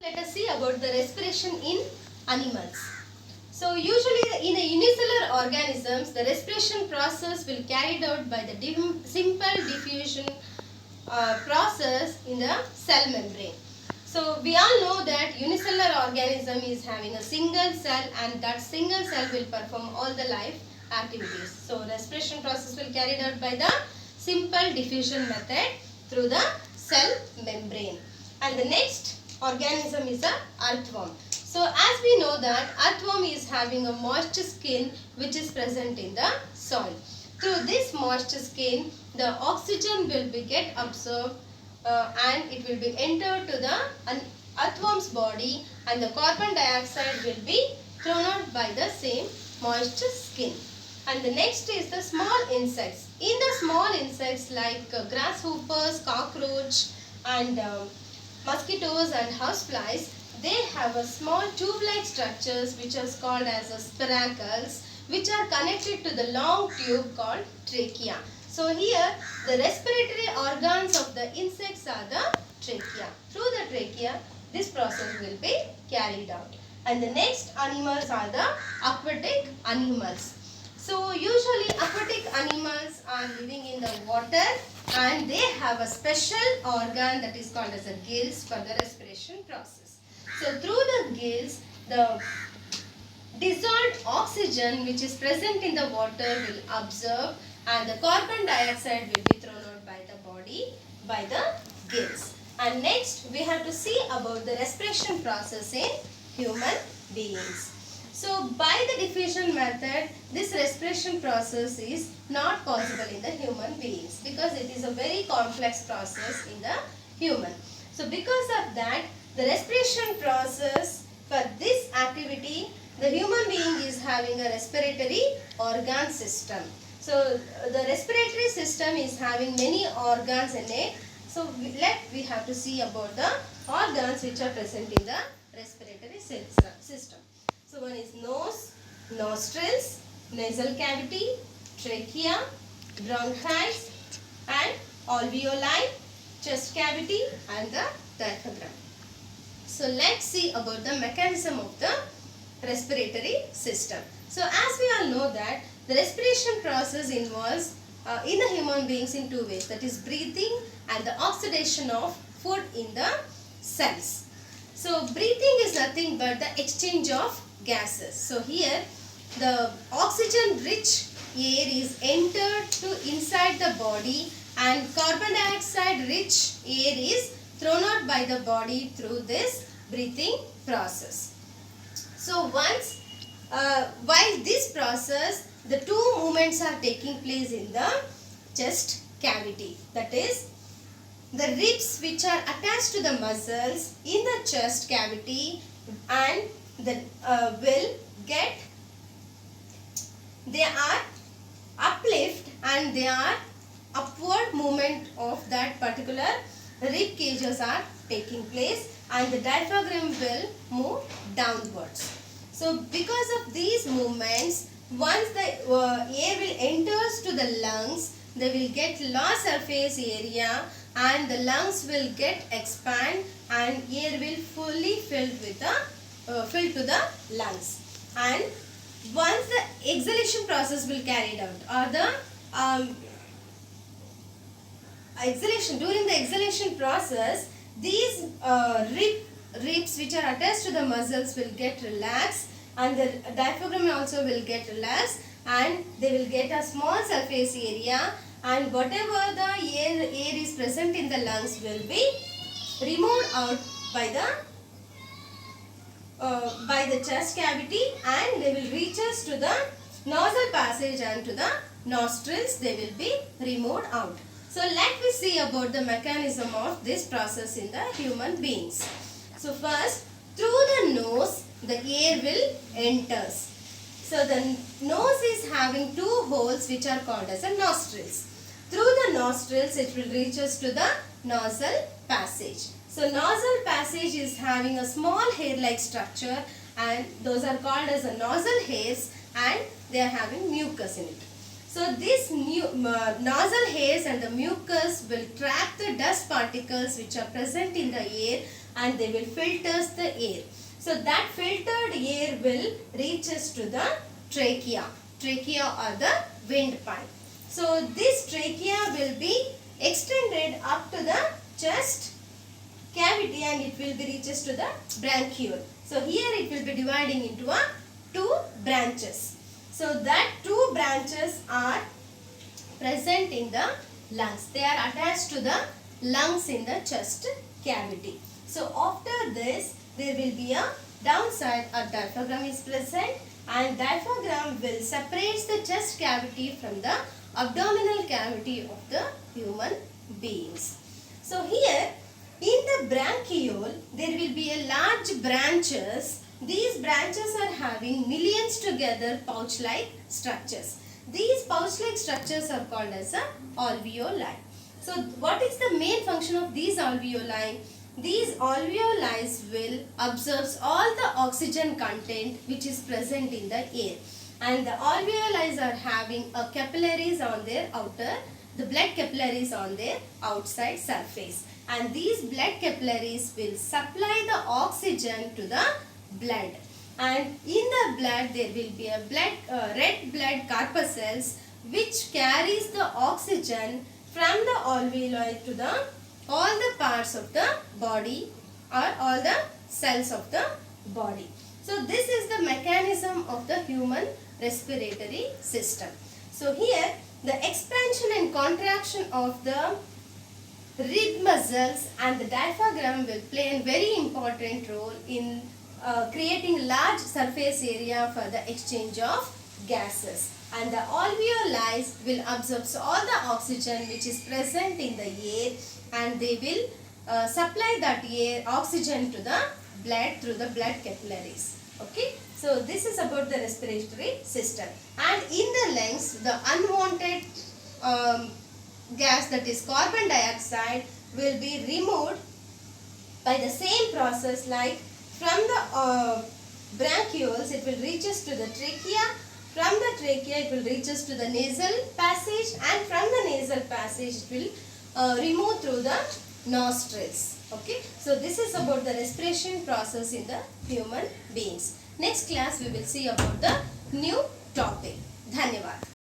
Let us see about the respiration in animals. So usually in a unicellular organisms, the respiration process will carried out by the simple diffusion process in the cell membrane. So we all know that unicellular organism is having a single cell, and that single cell will perform all the life activities. So respiration process will carried out by the simple diffusion method through the cell membrane. And the next organism is a earthworm. So as we know that earthworm is having a moist skin which is present in the soil. Through this moist skin, the oxygen will be get absorbed and it will be entered to the earthworm's body, and the carbon dioxide will be thrown out by the same moist skin. And the next is the small insects. In the small insects like grasshoppers, cockroach and mosquitoes and houseflies, they have a small tube-like structures which is called as a spiracles, which are connected to the long tube called trachea. So here the respiratory organs of the insects are the trachea. Through the trachea, this process will be carried out. And the next animals are the aquatic animals. So usually aquatic animals are living in the water, and they have a special organ that is called as a gills for the respiration process. So through the gills, the dissolved oxygen which is present in the water will absorb, and the carbon dioxide will be thrown out by the body by the gills. And next we have to see about the respiration process in human beings. So by the diffusion method, this respiration process is not possible in the human beings because it is a very complex process in the human. So because of that, the respiration process for this activity, the human being is having a respiratory organ system. So the respiratory system is having many organs in it. So we have to see about the organs which are present in the respiratory system. So one is nose, nostrils, nasal cavity, trachea, bronchus and alveoli, chest cavity and the diaphragm. So let's see about the mechanism of the respiratory system. So as we all know that the respiration process involves in the human beings in two ways, that is breathing and the oxidation of food in the cells. So breathing is nothing but the exchange of gases. So here the oxygen rich air is entered to inside the body, and carbon dioxide rich air is thrown out by the body through this breathing process. So once while this process, the two movements are taking place in the chest cavity, that is the ribs which are attached to the muscles in the chest cavity, and the they are uplift and they are upward movement of that particular rib cages are taking place, and the diaphragm will move downwards. So because of these movements, once the air will enters to the lungs, they will get large surface area and the lungs will get expand and air will fully filled with the fill to the lungs. And once the exhalation process will carried out, or the exhalation, during the exhalation process, these ribs which are attached to the muscles will get relaxed, and the diaphragm also will get relaxed, and they will get a small surface area, and whatever the air is present in the lungs will be removed out by the chest cavity, and they will reach us to the nasal passage and to the nostrils. They will be removed out. So let me see about the mechanism of this process in the human beings. So first, through the nose the air will enters. So the nose is having two holes which are called as the nostrils. Through the nostrils it will reach us to the nasal passage. So nasal passage is having a small hair-like structure, and those are called as the nasal hairs, and they are having mucus in it. So this nasal hairs and the mucus will trap the dust particles which are present in the air, and they will filters the air. So that filtered air will reaches to the trachea or the windpipe. So this trachea will be extended up to the chest cavity and it will be reaches to the bronchiole. So here it will be dividing into two branches. So that two branches are present in the lungs. They are attached to the lungs in the chest cavity. So after this there will be a downside, a diaphragm is present, and diaphragm will separate the chest cavity from the abdominal cavity of the human beings. So here in the bronchiole there will be a large branches. These branches are having millions together pouch-like structures. These pouch-like structures are called as alveoli. So what is the main function of these alveoli? These alveoli will absorb all the oxygen content which is present in the air, and the alveoli are having a capillaries on their outer, the blood capillaries on their outside surface, and these blood capillaries will supply the oxygen to the blood, and in the blood there will be a red blood corpuscles which carries the oxygen from the alveoli to the all the parts of the body or all the cells of the body. So this is the mechanism of the human respiratory system. So here the expansion and contraction of the rib muscles and the diaphragm will play a very important role in creating large surface area for the exchange of gases, and the alveoli will absorb all the oxygen which is present in the air, and they will supply that air oxygen to the blood through the blood capillaries. Okay, so this is about the respiratory system. And in the lungs, the unwanted gas, that is carbon dioxide, will be removed by the same process, like from the bronchioles it will reaches to the trachea, from the trachea it will reaches to the nasal passage, and from the nasal passage it will remove through the nostrils. Okay, so this is about the respiration process in the human beings. Next class we will see about the new topic. Dhanyavad.